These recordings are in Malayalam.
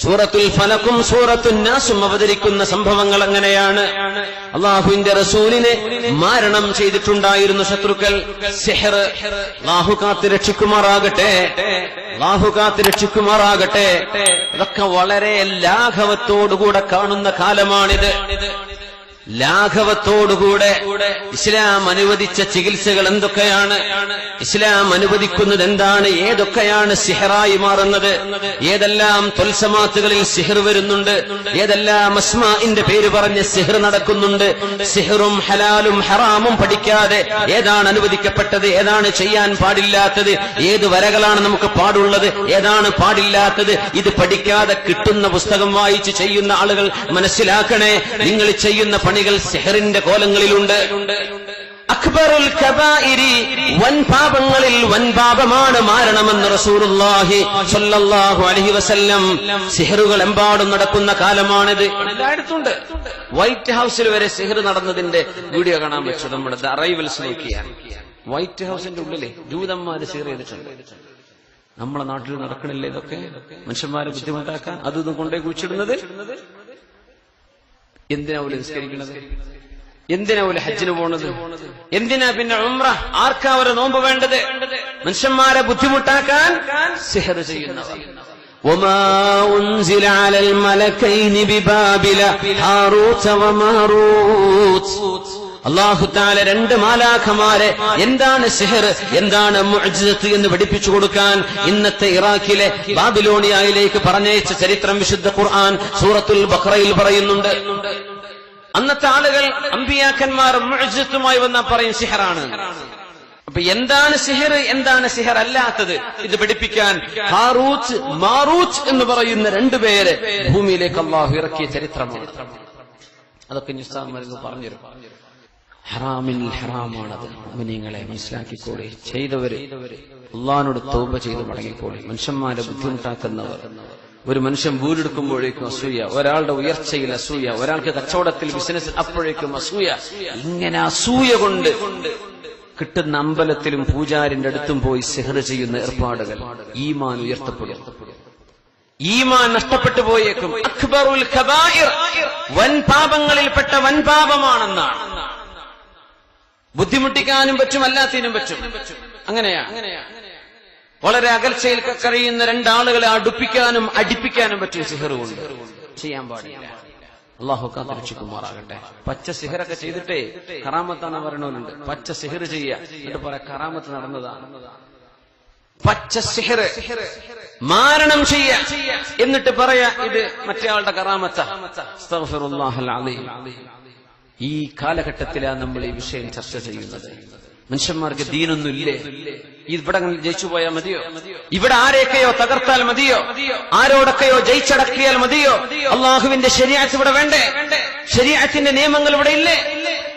സൂറത്തുൽ ഫലക്കും സൂറത്തുൻ നാസും അവതരിക്കുന്ന സംഭവങ്ങൾ അങ്ങനെയാണ്. അള്ളാഹുവിന്റെ റസൂലിനെ മാരണം ചെയ്തിട്ടുണ്ടായിരുന്നു ശത്രുക്കൾ. സിഹർ അല്ലാഹു കാത്ത് രക്ഷിക്കുമാറാകട്ടെ, അല്ലാഹു കാത്ത് രക്ഷിക്കുമാറാകട്ടെ. അതൊക്കെ വളരെ ലാഘവത്തോടുകൂടെ കാണുന്ന കാലമാണിത്. ലാഘവത്തോടുകൂടെ ഇസ്ലാം അനുവദിച്ച ചികിത്സകൾ എന്തൊക്കെയാണ്, ഇസ്ലാം അനുവദിക്കുന്നത് എന്താണ്, ഏതൊക്കെയാണ് സിഹറായി മാറുന്നത്, ഏതെല്ലാം തൊൽസമാത്തുകളിൽ സിഹർ വരുന്നുണ്ട്, ഏതെല്ലാം അസ്മാഇന്റെ പേര് പറഞ്ഞ് സിഹർ നടക്കുന്നുണ്ട്. സിഹറും ഹലാലും ഹറാമും പഠിക്കാതെ ഏതാണ് അനുവദിക്കപ്പെട്ടത്, ഏതാണ് ചെയ്യാൻ പാടില്ലാത്തത്, ഏത് വരകളാണ് നമുക്ക് പാടുള്ളത്, ഏതാണ് പാടില്ലാത്തത്, ഇത് പഠിക്കാതെ കിട്ടുന്ന പുസ്തകം വായിച്ച് ചെയ്യുന്ന ആളുകൾ മനസ്സിലാക്കണേ, നിങ്ങൾ ചെയ്യുന്ന പണികൾ സിഹറിന്റെ കോലങ്ങളിലുണ്ട്. അക്ബറുൽ കബായിരി, വൻ പാപങ്ങളിൽ വൻ പാപമാണ് മാരണമെന്ന് റസൂലുള്ളാഹി സ്വല്ലല്ലാഹു അലൈഹി വസല്ലം. സിഹറുകൾ എമ്പാടും നടക്കുന്ന കാലമാണിത്. എല്ലായിടത്തുണ്ട്. വൈറ്റ് ഹൗസിൽ വരെ സിഹർ നടന്നതിന്റെ വീഡിയോ കാണാൻ പറ്റും. നമ്മുടെ ദ അറൈവൽസ് നോക്കിയാൽ വൈറ്റ് ഹൗസിന്റെ ഉള്ളിലെ ജൂതന്മാര് സിഹർ ചെയ്തിട്ടുണ്ട്. നമ്മളെ നാട്ടിൽ നടക്കണില്ലേ ഇതൊക്കെ? മനുഷ്യന്മാരെ ബുദ്ധിമുട്ടാക്കാൻ അതൊന്നും കൊണ്ടേ കുഴിച്ചിടുന്നത്. എന്തിനാ ഓല് നിസ്കരിക്കുന്നത്, എന്തിനാ ഓല് ഹജ്ജിന് പോണത്, എന്തിനാ പിന്നെ ഉംറ, ആർക്കാ അവരെ നോമ്പ് വേണ്ടത്? മനുഷ്യന്മാരെ ബുദ്ധിമുട്ടാക്കാൻ സിഹർ ചെയ്യുന്നവർ. വമാ ഉൻസില അലൽ മലക്കൈനി ബിബാബില ഹാറൂത വമാറൂത്. അല്ലാഹു തആല രണ്ട് മാലാഖമാരെ എന്താണ് സിഹർ, എന്താണ് മുഅ്ജിസത്ത് എന്ന് പഠിപ്പിച്ചു കൊടുക്കാൻ ഇന്നത്തെ ഇറാഖിലെ ബാബിലോണിയയിലേക്ക് പറഞ്ഞയച്ച ചരിത്രം വിശുദ്ധ ഖുർആൻ സൂറത്തുൽ ബഖറയിൽ പറയുന്നുണ്ട്. അന്നത്തെ ആളുകൾ അമ്പിയാക്കന്മാർ മുഅ്ജിസത്തുമായി വന്നാൽ പറയും സിഹറാണ്. അപ്പൊ എന്താണ് സിഹർ, എന്താണ് സിഹർ അല്ലാത്തത്, ഇത് പഠിപ്പിക്കാൻ ഹാറൂത്ത് മാറൂത്ത് എന്ന് പറയുന്ന രണ്ടുപേരെ ഭൂമിയിലേക്ക് അല്ലാഹു ഇറക്കിയ ചരിത്രമാണ്. അതൊക്കെ നിസ്സാമർക്ക് പറഞ്ഞിരും. ഹറാമിൽ ഹറാമാണത്. മുഅ്മിനീങ്ങളെ മനസ്സിലാക്കിക്കോളി. ചെയ്തവര് അല്ലാഹുവോട് തൗബ ചെയ്ത് മടങ്ങിക്കോളി. മനുഷ്യന്മാരെ ബുദ്ധിമുട്ടാക്കുന്നവർ, ഒരു മനുഷ്യൻ വീടെടുക്കുമ്പോഴേക്കും അസൂയ, ഒരാളുടെ ഉയർച്ചയിൽ അസൂയ, ഒരാൾക്ക് കച്ചവടത്തിൽ ബിസിനസ് അപ്പോഴേക്കും അസൂയ. ഇങ്ങനെ അസൂയ കൊണ്ട് കിട്ടുന്ന അമ്പലത്തിലും പൂജാരിന്റെ അടുത്തും പോയി സിഹർ ചെയ്യുന്ന ഏർപ്പാടുകൾ ഈമാൻ ഉയർത്തപ്പെടും. ഈമാൻ നഷ്ടപ്പെട്ടു പോയേക്കും. അക്ബറുൽ കബായിർ, വൻ പാപങ്ങളിൽപ്പെട്ട വൻ പാപമാണെന്നാണ്. ബുദ്ധിമുട്ടിക്കാനും പറ്റും, അല്ലാത്തിനും പറ്റും. അങ്ങനെയാ. വളരെ അകൽച്ചയിൽ കഴിയുന്ന രണ്ടാളുകളെ അടുപ്പിക്കാനും അടിപ്പിക്കാനും പറ്റും സിഹർ കൊണ്ട്. ചെയ്യാൻ പാടില്ല. അല്ലാഹു കാത്തിരക്ഷിക്കുമാറാകട്ടെ. പച്ച സിഹറൊക്കെ ചെയ്തിട്ടേ കറാമത്താണ് പറയണവരുണ്ട്. പച്ച സിഹർ ചെയ്യുക, എന്നിട്ട് പറയാം കറാമത്ത് നടന്നതാണ്. പച്ച സിഹർ മാരണം ചെയ്യുക, എന്നിട്ട് പറയാ ഇത് മറ്റേ ആളുടെ കറാമത്ത. അസ്തഗ്ഫിറുല്ലാഹൽ അലീം. ഈ കാലഘട്ടത്തിലാണ് നമ്മൾ ഈ വിഷയം ചർച്ച ചെയ്യുന്നത്. മനുഷ്യന്മാർക്ക് ദീനൊന്നുമില്ലേ? ഇവിടെ ജയിച്ചു പോയാൽ മതിയോ? ഇവിടെ ആരെയൊക്കെയോ തകർത്താൽ മതിയോ? ആരോടൊക്കെയോ ജയിച്ചടക്കിയാൽ മതിയോ? അള്ളാഹുവിന്റെ ശരീഅത്ത് ഇവിടെ വേണ്ടേ? ശരീഅത്തിന്റെ നിയമങ്ങൾ ഇവിടെ ഇല്ലേ?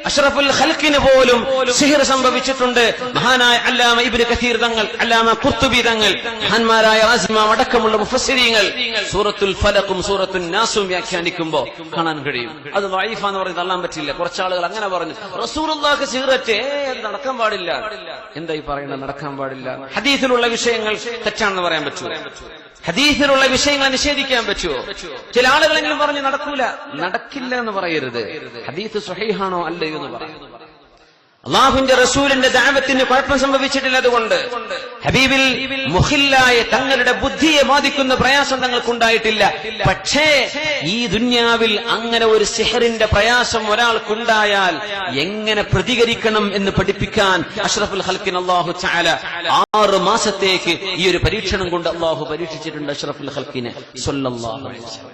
അഷ്റഫുൽ ഖൽഖിന് പോലും സിഹർ സംഭവിച്ചിട്ടുണ്ട്. മഹാനായ അല്ലാമ ഇബ്നു കസീർ തങ്ങൾ, അല്ലാമ ഖുർത്തുബി തങ്ങൾ, മഹാന്മാരായ റാസിമ അടക്കമുള്ള മുഫസ്സിരീങ്ങൾ സൂറത്തുൽ ഫലഖും സൂറത്തുൻ നാസും വ്യാഖ്യാനിക്കുമ്പോ കാണാൻ കഴിയും. അത് ദഈഫാന്ന് പറഞ്ഞ് തള്ളാൻ പറ്റില്ല. കുറച്ചാളുകൾ അങ്ങനെ പറഞ്ഞു, റസൂലുള്ളാഹിക്ക് സിഹറത്തെ നടക്കാൻ പാടില്ല. എന്തായി പറയുന്നത്? നടക്കാൻ പാടില്ല. ഹദീസിലുള്ള വിഷയങ്ങൾ തെറ്റാണെന്ന് പറയാൻ പറ്റുമോ? ഹദീസിലുള്ള വിഷയങ്ങൾ നിഷേധിക്കാൻ പറ്റുമോ? ചില ആളുകളെങ്കിലും പറഞ്ഞു നടക്കൂല, നടക്കില്ല എന്ന് പറയരുത്. ഹദീസ് സ്വഹീഹാണോ അല്ലയോ എന്ന് പറയാം. അള്ളാഹുവിന്റെ റസൂലിന്റെ ദഅവത്തിന് കുഴപ്പം സംഭവിച്ചിട്ടില്ല. അതുകൊണ്ട് ഹബീബിൽ മുഖില്ലായ തങ്ങളുടെ ബുദ്ധിയെ ബാധിക്കുന്ന പ്രയാസം തങ്ങൾക്കുണ്ടായിട്ടില്ല. പക്ഷേ ഈ ദുന്യാവിൽ അങ്ങനെ ഒരു സിഹറിന്റെ പ്രയാസം ഒരാൾക്കുണ്ടായാൽ എങ്ങനെ പ്രതികരിക്കണം എന്ന് പഠിപ്പിക്കാൻ അഷ്റഫുൽ ഖൽഖിൻ അല്ലാഹു തആല 6 മാസത്തേക്ക് ഈ ഒരു പരീക്ഷണം കൊണ്ട് അല്ലാഹു പരീക്ഷിച്ചിട്ടുണ്ട് അഷ്റഫുൽ ഖൽഖിനെ സ്വല്ലല്ലാഹു അലൈഹി വസല്ലം.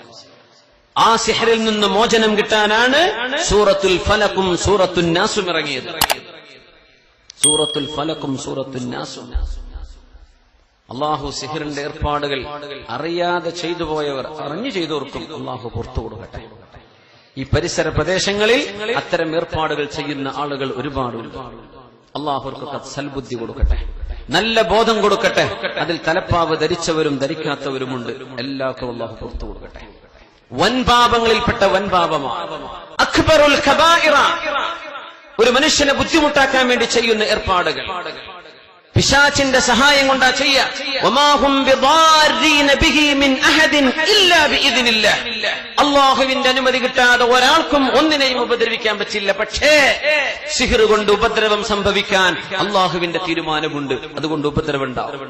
ആ സിഹറിൽ നിന്ന് മോചനം കിട്ടാനാണ് സൂറത്തുൽ ഫലഖും സൂറത്തുൻ നാസും ഇറങ്ങിയത്. സൂറത്തുൽ ഫലഖും സൂറത്തുൻ നാസും. അല്ലാഹു സിഹറിന്റെ ഏർപ്പാടുകൾ അറിയാതെ ചെയ്തു പോയവർ, അറിഞ്ഞു ചെയ്തവർക്കും അല്ലാഹു പുറത്തു കൊടുക്കട്ടെ. ഈ പരിസര പ്രദേശങ്ങളിൽ അത്തരം ഏർപ്പാടുകൾ ചെയ്യുന്ന ആളുകൾ ഒരുപാടുണ്ട്. അല്ലാഹുവർക്കൊക്കെ സൽബുദ്ധി കൊടുക്കട്ടെ, നല്ല ബോധം കൊടുക്കട്ടെ. അതിൽ തലപ്പാവ് ധരിച്ചവരും ധരിക്കാത്തവരുമുണ്ട്. എല്ലാവർക്കും അല്ലാഹു പുറത്തു കൊടുക്കട്ടെ. വൻപാപങ്ങളിൽപ്പെട്ട വൻപാപമാണ് അക്ബറുൽ കബായിറ. ഒരു മനുഷ്യനെ ബുദ്ധിമുട്ടാക്കാൻ വേണ്ടി ചെയ്യുന്ന ഏർപ്പാടുകൾ. പിശാചിന്റെ സഹായം കൊണ്ടാ ചെയ്യാ. വമാഹും ബിദാരീന ബിഹി മിൻ അഹദിൻ ഇല്ലാ ബിഇദ്നില്ലാഹ്. അല്ലാഹുവിന്റെ അനുമതി കിട്ടാതെ ഒരാൾക്കും ഒന്നിനെയും ഉപദ്രവിക്കാൻ പറ്റില്ല. പക്ഷേ സിഹ്ർ കൊണ്ട് ഉപദ്രവം സംഭവിക്കാൻ അല്ലാഹുവിന്റെ തീരുമാനമുണ്ട്. അതുകൊണ്ട് ഉപദ്രവം ഉണ്ടാവും.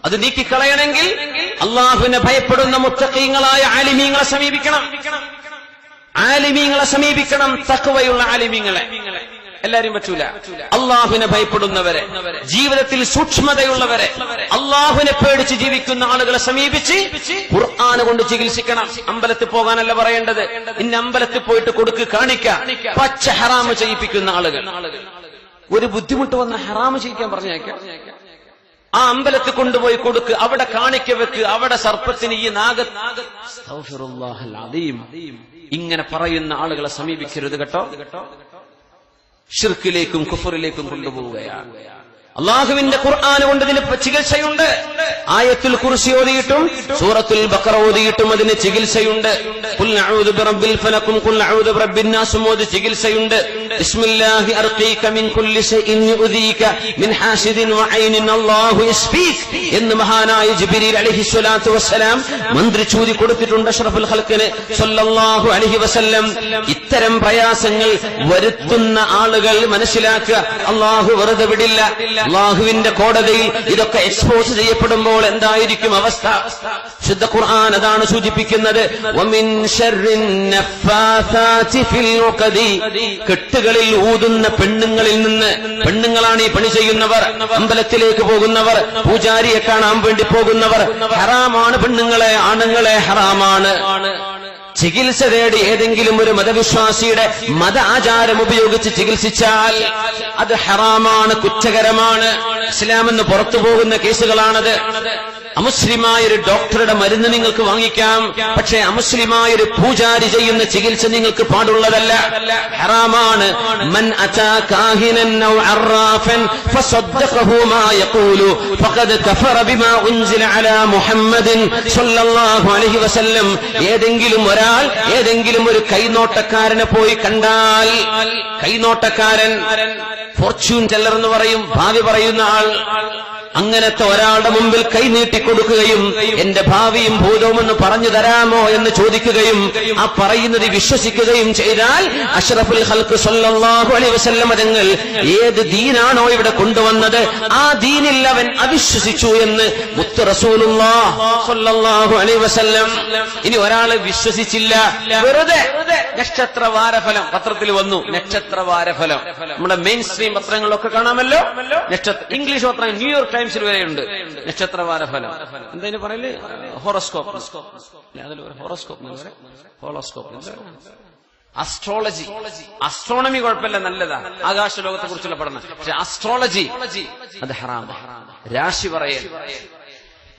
അത് നീക്കിക്കളയണമെങ്കിൽ അല്ലാഹുവിനെ ഭയപ്പെടുന്ന മുത്തഖീങ്ങളായ ആലിമീങ്ങളെ സമീപിക്കണം. ആലിമീങ്ങളെ സമീപിക്കണം, തഖ്വയുള്ള ആലിമീങ്ങളെ. എല്ലാരും പറ്റൂല. അള്ളാഹുവിനെ ഭയപ്പെടുന്നവരെ, ജീവിതത്തിൽ സൂക്ഷ്മതയുള്ളവരെ, അള്ളാഹുവിനെ പേടിച്ച് ജീവിക്കുന്ന ആളുകളെ സമീപിച്ച് ഖുർആൻ കൊണ്ട് ചികിത്സിക്കണം. അമ്പലത്തിൽ പോകാനല്ല പറയേണ്ടത്. ഇന്ന അമ്പലത്തിൽ പോയിട്ട് കൊടുക്ക് കാണിക്ക. പച്ച ഹറാമ് ചെയ്യിപ്പിക്കുന്ന ആളുകൾ, ഒരു ബുദ്ധിമുട്ട് വന്ന ഹറാമ് ചെയ്യിക്കാൻ പറഞ്ഞേക്കാം. ആ അമ്പലത്തിൽ കൊണ്ടുപോയി കൊടുക്ക്, അവിടെ കാണിക്ക വെക്ക്, അവിടെ സർപ്പത്തിന് ഈ ഇങ്ങനെ പറയുന്ന ആളുകളെ സമീപിക്കരുത് കേട്ടോ. ഷിർക്കിലേക്കും കുഫറിലേക്കും കൊണ്ടുപോവുകയാണ്. അള്ളാഹുവിന്റെ ഖുർആൻ കൊണ്ട് ഇതിന് ചികിത്സയുണ്ട്. ആയത്തുൽ കുർസി ഓതിയിട്ടും സൂറത്തുൽ ബഖറ ഓതിയിട്ടും അതിന് ചികിത്സയുണ്ട്. ഖുൽ അഊദു ബിറബ്ബിൽ ഫലഖും ഖുൽ അഊദു ബിറബ്ബിൻ നാസ് ഓതി ചികിത്സയുണ്ട്. ബിസ്മില്ലാഹി അർഖീക മിൻ കുല്ലി ശൈഇൻ യുദീക മിൻ ഹാസിദിൻ വഐനിൻ അല്ലാഹു യസ്ഫീക് എന്ന് മഹാനായ ജിബ്രീൽ അലൈഹിസ്സലാത്തു വസ്സലാം മന്ത്രിച്ചൂതി കൊടുത്തിട്ടുണ്ട് അഷ്റഫുൽ ഖൽഖിന് സല്ലല്ലാഹു അലൈഹി വസല്ലം. ഇത്തരം പ്രയാസങ്ങൾ വരുത്തുന്ന ആളുകൾ മനസ്സിലാക്കുക, അല്ലാഹു വെറുതെ വിടില്ല. അല്ലാഹുവിന്റെ കോടതിയിൽ ഇതൊക്കെ എക്സ്പോസ് ചെയ്യപ്പെടുമ്പോൾ എന്തായിരിക്കും അവസ്ഥ? ശുദ്ധ ഖുർആൻ അതാണ് സൂചിപ്പിക്കുന്നത്. വമിൻ ശർരിൻ നഫ്ഫാസാതി ഫിൽ ഉഖദി. കെട്ടുകളിൽ ഊതുന്ന പെണ്ണുങ്ങളിൽ നിന്ന്. പെണ്ണുങ്ങളാണ് ഈ പണി ചെയ്യുന്നവർ, അമ്പലത്തിലേക്ക് പോകുന്നവർ, പൂജാരിയെ കാണാൻ വേണ്ടി പോകുന്നവർ. ഹറാമാണ് പെണ്ണുങ്ങളെ, ആണുങ്ങളെ ഹറാമാണ്. ചികിത്സ തേടി ഏതെങ്കിലും ഒരു മതവിശ്വാസിയുടെ മത ആചാരം ഉപയോഗിച്ച് ചികിത്സിച്ചാൽ അത് ഹറാമാണ്, കുറ്റകരമാണ്. ഇസ്ലാമെന്ന് പുറത്തു പോകുന്ന കേസുകളാണത്. അമുസ്ലിമായൊരു ഡോക്ടറുടെ മരുന്ന് നിങ്ങൾക്ക് വാങ്ങിക്കാം, പക്ഷേ അമുസ്ലിമായൊരു പൂജാരി ചെയ്യുന്ന ചികിത്സ നിങ്ങൾക്ക് പാടുള്ളതല്ല, ഹറാമാണ്. മൻ അതാ കാഹിനൻ ഔ അറാഫൻ ഫസദ്ദഖഹു മാ യഖൂലു ഫഖദ് കഫറ ബിമാ ഉൻസില അലാ മുഹമ്മദിൻ സ്വല്ലല്ലാഹു അലൈഹി വസല്ലം. ഏതെങ്കിലും ഒരാൾ ഏതെങ്കിലും ഒരു കൈനോട്ടക്കാരനെ പോയി കണ്ടാൽ, കൈനോട്ടക്കാരൻ, ഫോർച്യൂൺ ടെല്ലർ എന്ന് പറയും, ഭാവി പറയുന്ന ആൾ, അങ്ങനത്തെ ഒരാളുടെ മുമ്പിൽ കൈനീട്ടിക്കൊടുക്കുകയും എന്റെ ഭാവിയും ഭൂതവും എന്ന് പറഞ്ഞു തരാമോ എന്ന് ചോദിക്കുകയും ആ പറയുന്നത് വിശ്വസിക്കുകയും ചെയ്താൽ അഷ്റഫുൽ ഖൽഖ് സ്വല്ലല്ലാഹു അലൈഹി വസല്ലം തങ്ങൾ ഏത് ദീനാണോ ഇവിടെ കൊണ്ടുവന്നത് ആ ദീനിൽ അവൻ അവിശ്വസിച്ചു എന്ന് മുത്ത് റസൂലുള്ളാഹി സ്വല്ലല്ലാഹു അലൈഹി വസല്ലം. ഇനി ഒരാള് വിശ്വസിച്ചില്ല, വെറുതെ നക്ഷത്രവാരഫലം പത്രത്തിൽ വന്നു, നക്ഷത്രവാരഫലം നമ്മുടെ മെയിൻ സ്ട്രീം പത്രങ്ങളിലൊക്കെ കാണാമല്ലോ. ഇംഗ്ലീഷ് പത്രം ന്യൂയോർക്ക് ടൈംസിൽ വരെയുണ്ട് നക്ഷത്രവാരഫലം. എന്താ പറയല്? ഹോറോസ്കോപ്പ്. അസ്ട്രോളജി, അസ്ട്രോണമി കുഴപ്പമില്ല, നല്ലതാ, ആകാശ ലോകത്തെ കുറിച്ചുള്ള പഠനം. പക്ഷെ അസ്ട്രോളജി അത് ഹറാം. രാശി പറയൽ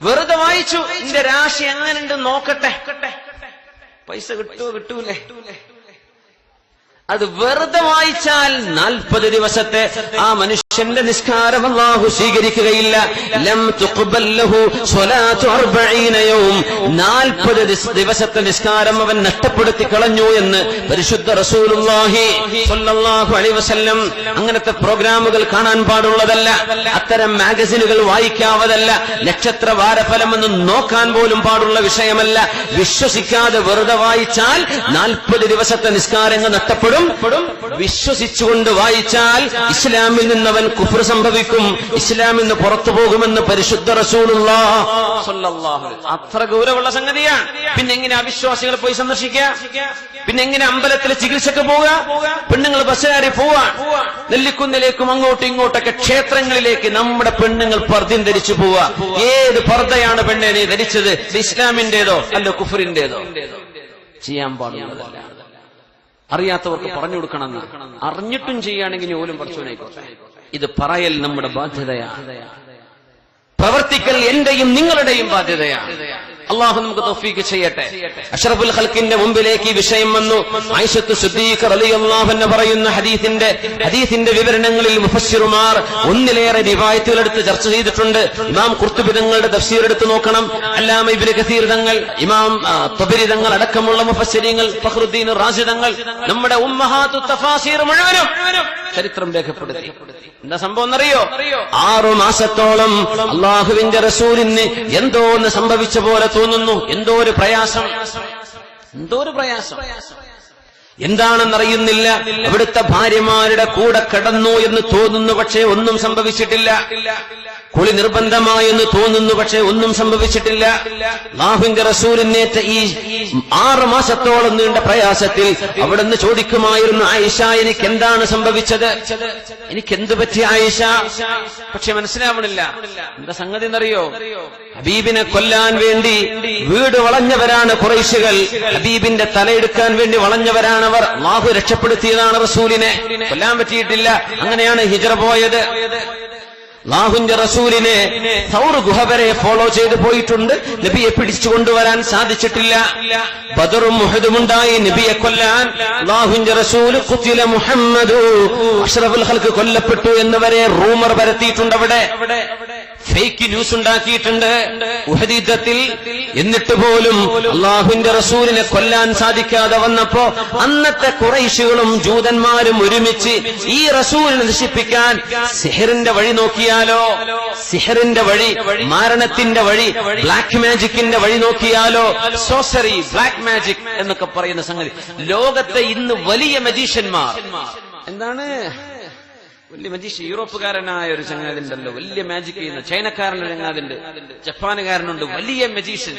വെറുതെ വായിച്ചു, എന്റെ രാശി എങ്ങനെയുണ്ട് നോക്കട്ടെ, പൈസ കിട്ടുവോ കിട്ടൂലേ, അത് വെറുതെ വായിച്ചാൽ 40 ദിവസത്തെ ആ മനുഷ്യന്റെ നിസ്കാരം അല്ലാഹു സ്വീകരിക്കുകയില്ല. ലം തുഖ്ബൽ ലഹു സ്വലാത്തു 40 യൗം. 40 ദിവസത്തെ നിസ്കാരം അവൻ നഷ്ടപ്പെടുത്തി കളഞ്ഞു എന്ന് പരിശുദ്ധ റസൂലുള്ളാഹി സ്വല്ലല്ലാഹു അലൈഹി വസല്ലം. അങ്ങനത്തെ പ്രോഗ്രാമുകൾ കാണാൻ പാടുള്ളതല്ല, അത്തരം മാഗസിനുകൾ വായിക്കാവതല്ല, നക്ഷത്രവാരഫലം എന്ന് നോക്കാൻ പോലും പാടുള്ള വിഷയമല്ല. വിശ്വസിക്കാതെ വെറുതെ വായിച്ചാൽ 40 ദിവസത്തെ നിസ്കാരങ്ങൾ നഷ്ടപ്പെടും. വിശ്വസിച്ചുകൊണ്ട് വായിച്ചാൽ ഇസ്ലാമിൽ നിന്നവൻ കുഫ്ർ സംഭവിക്കും, ഇസ്ലാമിൽ നിന്ന് പുറത്തു പോകുമെന്ന് പരിശുദ്ധ റസൂലുള്ളാഹി സ്വല്ലല്ലാഹു അലൈഹി വസല്ലം. അത്ര ഗൗരവമുള്ള സംഗതിയാണ്. പിന്നെ എങ്ങനെ അവിശ്വാസികളെ പോയി സന്ദർശിക്കുക? പിന്നെ എങ്ങനെ അമ്പലത്തിലെ ചികിത്സക്ക് പോവുക? പെണ്ണുങ്ങൾ ബസ് കയറി പോവാ, നെല്ലിക്കുന്നിലേക്കും അങ്ങോട്ടും ഇങ്ങോട്ടൊക്കെ ക്ഷേത്രങ്ങളിലേക്ക് നമ്മുടെ പെണ്ണുങ്ങൾ പർദ്ദയും ധരിച്ചു പോവാ. ഏത് പർദ്ദയാണ് പെണ്ണെ നീ ധരിച്ചത്? ഇസ്ലാമിന്റേതോ അല്ല കുഫറിന്റേതോ? ചെയ്യാൻ പാടുള്ളതല്ല. അറിയാത്തവർക്ക് പറഞ്ഞു കൊടുക്കണമെന്ന് അറിഞ്ഞിട്ടും ചെയ്യുകയാണെങ്കിൽ ഓലും പഠിച്ചോനായിക്കോട്ടെ. ഇത് പറയൽ നമ്മുടെ ബാധ്യതയാണ്, പ്രവർത്തിക്കൽ എന്റെയും നിങ്ങളുടെയും ബാധ്യതയാണ്. അള്ളാഹു നമുക്ക് തൗഫീഖ് ചെയ്യട്ടെ. അഷ്റഫുൽ ഖൽഖിന്റെ മുമ്പിലേക്ക് ഈ വിഷയം വന്നു. ആയിഷത്തു സിദ്ദീഖ റളിയല്ലാഹു അൻഹ പറയുന്ന ഹദീസിന്റെ വിവരണങ്ങളിൽ മുഫസ്സിറുമാർ ഒന്നിലേറെ റിവായത്തുകൾ എടുത്ത് ചർച്ച ചെയ്തിട്ടുണ്ട്. ഇമാം ഖുർത്തുബി തങ്ങളുടെ തഫ്സീർ എടുത്ത് നോക്കണം, അല്ലാമ ഇബ്നു കസീർ തങ്ങൾ, ഇമാം തബരി തങ്ങൾ അടക്കമുള്ള മുഫസ്സിരീങ്ങൾ, ഫഖ്റുദ്ദീൻ റാസി തങ്ങൾ, നമ്മുടെ ഉമ്മഹാത്തു തഫാസീർ മുഴുവനും ചരിത്രം രേഖപ്പെടുത്തി. എന്താ സംഭവം എന്നറിയോ? 6 മാസത്തോളം അള്ളാഹുവിന്റെ റസൂലിന് എന്തോ ഒന്ന് സംഭവിച്ച പോലെ തോന്നുന്നു. എന്തോ ഒരു പ്രയാസം. എന്താണെന്നറിയുന്നില്ല. അവിടുത്തെ ഭാര്യമാരുടെ കൂടെ കിടന്നു എന്ന് തോന്നുന്നു, പക്ഷേ ഒന്നും സംഭവിച്ചിട്ടില്ല. കുളി നിർബന്ധമായെന്ന് തോന്നുന്നു, പക്ഷേ ഒന്നും സംഭവിച്ചിട്ടില്ല. അല്ലാഹുവിന്റെ റസൂലിനേറ്റ ഈ 6 മാസത്തോളം നീണ്ട പ്രയാസത്തിൽ അവിടുന്ന് ചോദിക്കുമായിരുന്നു, ആയിഷ എനിക്ക് എന്താണ് സംഭവിച്ചത്, എനിക്കെന്ത് പറ്റി ആയിഷ? പക്ഷെ മനസ്സിലാവണില്ല. എന്താ സംഗതി എന്നറിയോ? ഹബീബിനെ കൊല്ലാൻ വേണ്ടി വീട് വളഞ്ഞവരാണ് ഖുറൈശികൾ. ഹബീബിന്റെ തലയെടുക്കാൻ വേണ്ടി വളഞ്ഞവരാണവർ. അല്ലാഹു രക്ഷപ്പെടുത്തിയതാണ് റസൂലിനെ. കൊല്ലാൻ പറ്റിയിട്ടില്ല. അങ്ങനെയാണ് ഹിജ്റ പോയത്. അല്ലാഹുവിന്റെ റസൂലിനെ സൗർ ഗുഹ വരെ ഫോളോ ചെയ്ത് പോയിട്ടുണ്ട്. നബിയെ പിടിച്ചു കൊണ്ടുവരാൻ സാധിച്ചിട്ടില്ല. ബദറും ഉഹദും ഉണ്ടായി നബിയെ കൊല്ലാൻ. അല്ലാഹുവിന്റെ റസൂൽ ഖുതില മുഹമ്മദു അഷ്റഫുൽ ഖൽഖ് കൊല്ലപ്പെട്ടു എന്ന് വരെ റൂമർ പരത്തിയിട്ടുണ്ട്. അവിടെ ഫേക്ക് ന്യൂസ് ഉണ്ടാക്കിയിട്ടുണ്ട് ഉഹദ് യുദ്ധത്തിൽ. എന്നിട്ട് പോലും അല്ലാഹുവിന്റെ റസൂലിനെ കൊല്ലാൻ സാധിക്കാതെ വന്നപ്പോ അന്നത്തെ ഖുറൈശികളും ജൂതന്മാരും ഒരുമിച്ച് ഈ റസൂലിനെ നശിപ്പിക്കാൻ സിഹറിന്റെ വഴി നോക്കിയാലോ, സിഹറിന്റെ വഴി, മാരണത്തിന്റെ വഴി, ബ്ലാക്ക് മാജിക്കിന്റെ വഴി നോക്കിയാലോ, സോസറി, ബ്ലാക്ക് മാജിക് എന്നൊക്കെ പറയുന്ന സംഗതി. ലോകത്തെ ഇന്ന് വലിയ മജീഷ്യന്മാർ, എന്താണ് വലിയ മജീഷ്യൻ, യൂറോപ്പുകാരനായ ഒരു ചങ്ങാതിണ്ടല്ലോ, വലിയ മാജിക് ചെയ്യുന്ന ചൈനക്കാരനൊരു ചങ്ങാതിണ്ട്, ജപ്പാനുകാരനുണ്ട്, വലിയ മജീഷ്യൻ.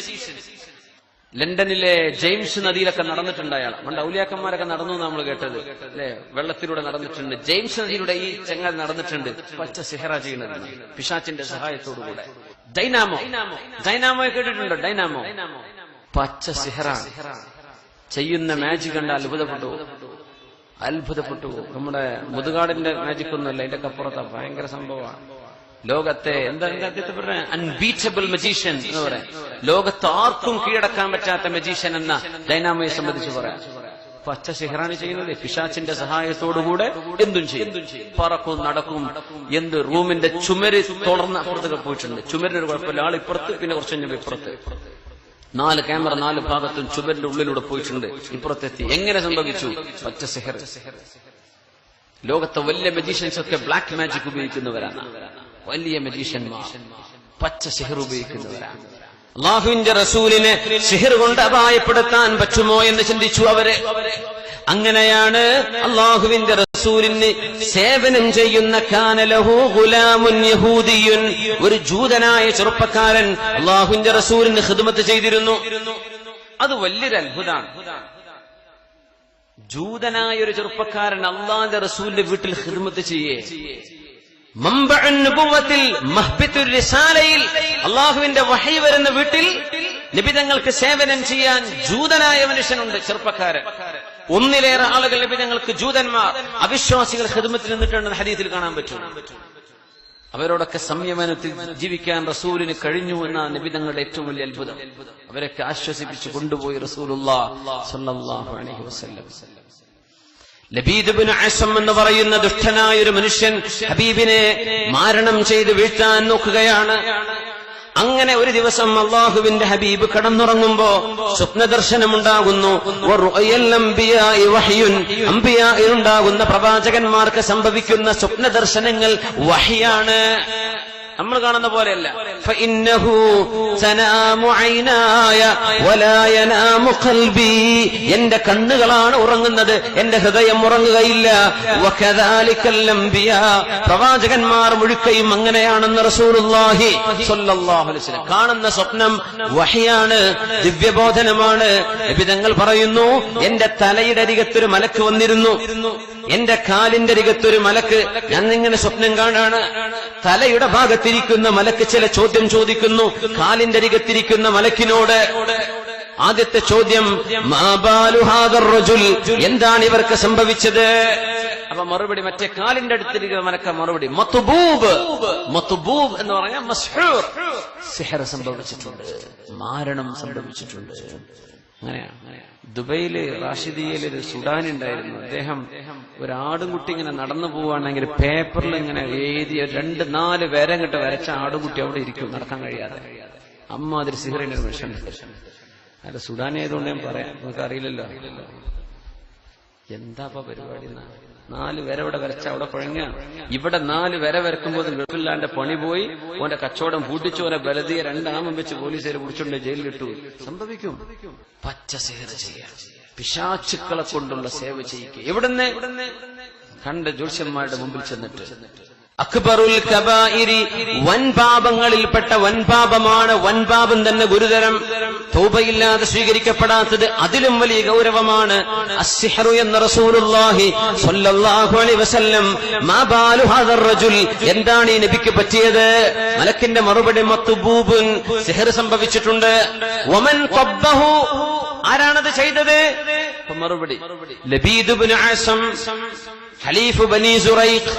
ലണ്ടനിലെ ജെയിംസ് നദിയിലൊക്കെ നടന്നിട്ടുണ്ട് അയാൾ. പണ്ട് ഔലിയാക്കന്മാരൊക്കെ നടന്നു നമ്മൾ കേട്ടത് അല്ലെ, വെള്ളത്തിലൂടെ നടന്നിട്ടുണ്ട്. ജെയിംസ് നദിയിലൂടെ ഈ ചങ്ങാതി നടന്നിട്ടുണ്ട്. പച്ച സിഹറ ചെയ്യുന്നത് പിശാച്ചിന്റെ സഹായത്തോടുകൂടെ. ഡൈനാമോ കേട്ടിട്ടുണ്ടോ? ഡൈനാമോ പച്ച സിഹറ ചെയ്യുന്ന മാജിക് കണ്ട അത്ഭുതപ്പെട്ടു. നമ്മുടെ മുതുകാടിന്റെ മാജിക് ഒന്നുമല്ല, അതിന്റെ അപ്പുറത്താ. ഭയങ്കര സംഭവമാണ്. ലോകത്തെ എന്താ അൺബീറ്റബിൾ മജീഷ്യൻ എന്ന് പറയാം. ലോകത്ത് ആർക്കും കീഴടക്കാൻ പറ്റാത്ത മജീഷ്യൻ എന്ന ഡൈനാമോയെ സംബന്ധിച്ച് പറയാം. പച്ച സിഹറാണ് ചെയ്യുന്നത്. പിശാച്ചിന്റെ സഹായത്തോടുകൂടെ എന്തും ചെയ്യും. പറക്കും, നടക്കും. എന്ത് റൂമിന്റെ ചുമര് തുടർന്ന് അപ്പുറത്തൊക്കെ പോയിട്ടുണ്ട്. ചുമരിനൊരു കുഴപ്പമില്ല, ആളിപ്പുറത്ത്, പിന്നെ കുറച്ച് കഴിഞ്ഞ ഇപ്പുറത്ത്. 4 ക്യാമറ 4 ഭാഗത്തും ചുമരിന്റെ ഉള്ളിലൂടെ പോയിട്ടുണ്ട്. ഇപ്പുറത്തെത്തി. എങ്ങനെ സംഭവിച്ചു? പച്ച സിഹർ. ലോകത്തെ വലിയ മജീഷ്യൻസ് ഒക്കെ ബ്ലാക്ക് മാജിക് ഉപയോഗിക്കുന്നവരാണ്. വലിയ മജീഷ്യന്മാർ പച്ച സിഹർ ഉപയോഗിക്കുന്നവരാണ്. അല്ലാഹുവിന്റെ റസൂലിനെ സിഹർ കൊണ്ട് അപായപ്പെടുത്താൻ പറ്റുമോ എന്ന് ചിന്തിച്ചു അവര്. അങ്ങനെയാണ് അല്ലാഹുവിന്റെ റസൂലിന് സേവനം ചെയ്യുന്ന കാനലഹു ഗുലാമുൻ യഹൂദിയുൻ, ഒരു ജൂതനായ ചെറുപ്പക്കാരൻ അല്ലാഹുവിന്റെ റസൂലിന് ഖിദ്മത്ത് ചെയ്തിരുന്നു. അത് വലിയൊരു അത്ഭുതമാണ്. ജൂതനായ ഒരു ചെറുപ്പക്കാരൻ അല്ലാഹുവിന്റെ റസൂലിന്റെ വീട്ടിൽ ഖിദ്മത്ത് ചെയ്യേ. മംബഉൻ നുബുവത്തിൽ മഹ്ബിത്തുർ റിസാലയിൽ അല്ലാഹുവിന്റെ വഹി വരുന്ന വീട്ടിൽ നബി തങ്ങൾക്ക് സേവനം ചെയ്യാൻ ജൂതനായ മനുഷ്യനുണ്ട്, ചെറുപ്പക്കാരൻ. ഒന്നിലേറെ ആളുകൾ നബി തങ്ങൾക്ക് ജൂതന്മാർ, അവിശ്വാസികൾ ഖിദ്മത്തിൽ നിന്നിട്ടുണ്ടെന്ന് ഹദീസിൽ കാണാൻ പറ്റും. അവരോടൊക്കെ സംയമനത്തിൽ ജീവിക്കാൻ റസൂലിന് കഴിഞ്ഞു എന്നാണ് നബി തങ്ങളുടെ ഏറ്റവും വലിയ അത്ഭുതം. അവരൊക്കെ ആശ്വസിപ്പിച്ചു കൊണ്ടുപോയി റസൂലുള്ളാഹി സ്വല്ലല്ലാഹു അലൈഹി വസല്ലം. ലബീദ് ഇബ്നു അസം എന്ന് പറയുന്ന ദുഷ്ടനായ ഒരു മനുഷ്യൻ ഹബീബിനെ മാരണം ചെയ്ത് വീഴ്ത്താൻ നോക്കുകയാണ്. അങ്ങനെ ഒരു ദിവസം അല്ലാഹുവിന്റെ ഹബീബ് കടന്നുറങ്ങുമ്പോ സ്വപ്നദർശനമുണ്ടാകുന്നു. ഉണ്ടാകുന്ന പ്രവാചകന്മാർക്ക് സംഭവിക്കുന്ന സ്വപ്നദർശനങ്ങൾ വഹിയാണ്, നമ്മൾ കാണുന്ന പോലെയല്ല. എന്റെ കണ്ണുകളാണ് ഉറങ്ങുന്നത്, എന്റെ ഹൃദയം ഉറങ്ങുകയില്ല. പ്രവാചകന്മാർ മുഴുക്കയും അങ്ങനെയാണെന്ന് റസൂലുള്ളാഹി സ്വല്ലല്ലാഹു അലൈഹി വസല്ലം. കാണുന്ന സ്വപ്നം വഹിയാണ്, ദിവ്യബോധനമാണ്. നബിതങ്ങൾ പറയുന്നു, എന്റെ തലയുടെ അരികത്തൊരു മലക്ക് വന്നിരുന്നു, എന്റെ കാലിന്റെ അരികത്തൊരു മലക്ക്. ഞാൻ ഇങ്ങനെ സ്വപ്നം കാണാണ്. തലയുടെ ഭാഗത്തിരിക്കുന്ന മലക്ക് ചില ചോദ്യം ചോദിക്കുന്നു കാലിന്റെ അരികത്തിരിക്കുന്ന മലക്കിനോട്. ആദ്യത്തെ ചോദ്യം, എന്താണ് ഇവർക്ക് സംഭവിച്ചത്? അപ്പൊ മറുപടി മറ്റേ കാലിന്റെ അടുത്തിരിക്കുന്ന മലക്ക മറുപടി മത്ബൂബ്. മത്ബൂബ് എന്ന് പറഞ്ഞാൽ മസ്ഹൂർ, സിഹർ സംഭവിച്ചിട്ടുണ്ട്, മാരണം സംഭവിച്ചിട്ടുണ്ട്. അങ്ങനെയാണ്. ദുബൈയില് റാഷിദിയയിൽ ഒരു സുഡാനി ഉണ്ടായിരുന്നു. അദ്ദേഹം ഒരു ആടുംകുട്ടി ഇങ്ങനെ നടന്നു പോവുകയാണെങ്കിൽ പേപ്പറിൽ ഇങ്ങനെ എഴുതിയ 2-4 വരം കിട്ട വരച്ച ആടുംകുട്ടി അവിടെ ഇരിക്കും, നടക്കാൻ കഴിയാതെ. അമ്മ അതിൽ സിഹറിന്റെ ഒരു മനുഷ്യൻ. അല്ല, സുഡാനി ആയതുകൊണ്ട് ഞാൻ പറയാം, നമുക്ക് അറിയില്ലല്ലോ എന്താ പരിപാടി. 4 വര ഇവിടെ വരച്ച അവിടെ കുഴങ്ങാണ്. ഇവിടെ 4 വര വരക്കുമ്പോൾ ഗൾഫില്ലാന്റെ പണി പോയി, ഓന്റെ കച്ചവടം പൂട്ടിച്ചു, ഓനെ ബലദിയെ 2 ആമം വെച്ച് പോലീസുകാർ പിടിച്ചുകൊണ്ട് ജയിലിലിട്ടു. സംഭവിക്കും. പച്ച സിഹർ ചെയ്യാം, പിശാചുക്കളെ കൊണ്ടുള്ള സേവ ചെയ്യിക്കുക. എവിടുന്ന് കണ്ട ജ്യോത്സ്യന്മാരുടെ മുമ്പിൽ ചെന്നിട്ട് അക്ബറുൽ കബായിരി, വൻപാപങ്ങളിൽപ്പെട്ട വൻപാപമാണ്. വൻപാപം തന്നെ ഗുരുതരം, തൗബയില്ലാതെ സ്വീകരിക്കപ്പെടാത്തത് അതിലും വലിയ ഗൗരവമാണ്. അസ്സിഹ്റു എന്ന റസൂലുള്ളാഹി സ്വല്ലല്ലാഹു അലൈഹി വസല്ലം മാ ബാലു ഹാദർ റജുൽ, എന്താണ് ഈ നബിക്ക് പറ്റിയത്? മലക്കിന്റെ മറുപടി മത്ബൂബുൻ, സിഹർ സംഭവിച്ചിട്ടുണ്ട്. വമൻ ഖബ്ബഹു, ആരാണത് ചെയ്തത്? മറുപടി ലബീദ് ഇബ്നു ആസം ഖലീഫു ബനി സുറൈഖ്,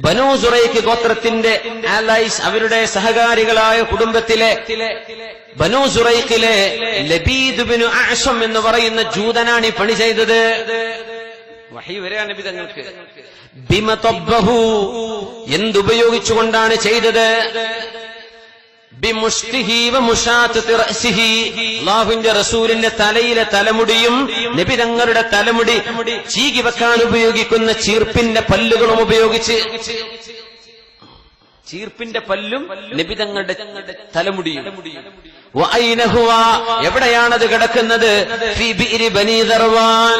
ബനൂ സുറൈഖ് ഗോത്രത്തിന്റെ ആലൈസ്, അവരുടെ സഹകാരികളായ കുടുംബത്തിലെ ബനൂ സുറൈഖിലെ ലബീദ് ഇബ്നു അഅ്സം എന്ന് പറയുന്ന ജൂതനാണ് ഈ പണി ചെയ്തത്. വഹി വരെയാണ് നബി തങ്ങൾക്ക്. ബിമ തബ്ബഹു, എന്തുപയോഗിച്ചുകൊണ്ടാണ് ചെയ്തത്? അല്ലാഹുവിന്റെ റസൂലിന്റെ തലയിലെ തലമുടിയും നബി തങ്ങളുടെ തലമുടി ചീകി വെക്കാൻ ഉപയോഗിക്കുന്ന ചീർപ്പിന്റെ പല്ലുകളും ഉപയോഗിച്ച്, ചീർപ്പിന്റെ പല്ലും നബി തങ്ങളുടെ തലമുടിയും. എവിടെയാണത് കിടക്കുന്നത്? ഫീ ബിഇരി ബനീ ദർവാൻ,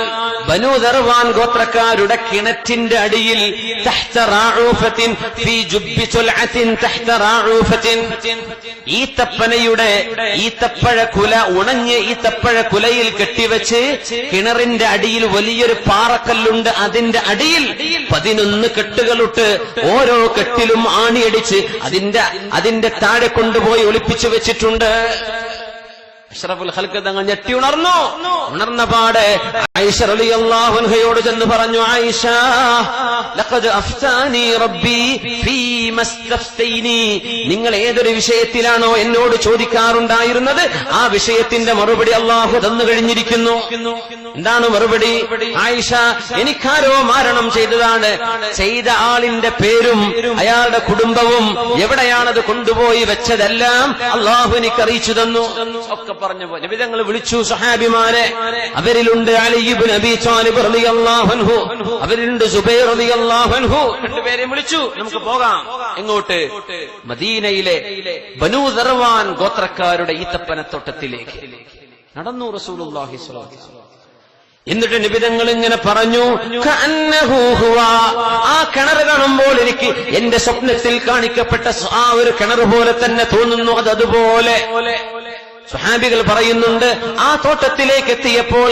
ബനൂ ദർവാൻ ഗോത്രക്കാരുടെ കിണറ്റിന്റെ അടിയിൽ. തഹ്ത റാഊഫത്തിൻ ഫീ ജുബ്ബി തുൽഅത്തിൻ തഹ്ത റാഊഫത്തിൻ, ഈത്തപ്പഴ കുല, ഉണങ്ങിയ ഈത്തപ്പഴ കുലയിൽ കെട്ടിവെച്ച് കിണറിന്റെ അടിയിൽ വലിയൊരു പാറക്കല്ലുണ്ട്. അതിന്റെ അടിയിൽ 11 കെട്ടുകളിട്ട് ഓരോ കെട്ടിലും ആണിയടിച്ച് അതിന്റെ താഴെ കൊണ്ടുപോയി ഒളിപ്പിച്ചു വെച്ചിട്ടുണ്ട്. അഷ്റഫുൽ ഖൽഖ് തങ്ങൾ ഞെട്ടി ഉണർന്നു. ഉണർന്ന പാടെ ആയിഷ റളിയല്ലാഹു അൻഹയോട് ചെന്ന് പറഞ്ഞു, ആയിഷ ലഖദ് അഫ്താനി റബ്ബി ഫീമാ ഇസ്തഫ്തൈനി, നിങ്ങൾ ഏതൊരു വിഷയത്തിലാണോ എന്നോട് ചോദിക്കാറുണ്ടായിരുന്നത് ആ വിഷയത്തിന്റെ മറുപടി അല്ലാഹു തന്നു കഴിഞ്ഞിരിക്കുന്നു. എന്താണ് മറുപടി? ആയിഷ, എനിക്കാരോ മാരണം ചെയ്തതാണ്, ചെയ്ത ആളിന്റെ പേരും അയാളുടെ കുടുംബവും എവിടെയാണത് കൊണ്ടുപോയി വെച്ചതെല്ലാം അല്ലാഹു എനിക്ക് അറിയിച്ചു തന്നു. ഒക്കെ പറഞ്ഞു. നബി തങ്ങൾ വിളിച്ചു സഹാബിമാരെ. അവരിലുണ്ട് അലി ഇബ്നു അബീ ത്വാലിബ് റളിയല്ലാഹു അൻഹു, അവരിലുണ്ട് സുബൈർ റളിയല്ലാഹു അൻഹു. രണ്ടുപേരെയും വിളിച്ചു. നമുക്ക് പോകാം. എങ്ങോട്ട്? മദീനയിലെ ബനൂ ദർവാൻ ഗോത്രക്കാരുടെ ഈത്തപ്പനത്തോട്ടത്തിലേക്ക് നടന്നു റസൂലുള്ളാഹി സ്വല്ലല്ലാഹു അലൈഹി വസല്ലം. എന്നിട്ട് നബി തങ്ങൾ ഇങ്ങനെ പറഞ്ഞു, ആ കിണർ കാണുമ്പോൾ എനിക്ക് എന്റെ സ്വപ്നത്തിൽ കാണിക്കപ്പെട്ട ആ ഒരു കിണർ പോലെ തന്നെ തോന്നുന്നു. അതുപോലെ സ്വഹാബികൾ പറയുന്നുണ്ട്, ആ തോട്ടത്തിലേക്ക് എത്തിയപ്പോൾ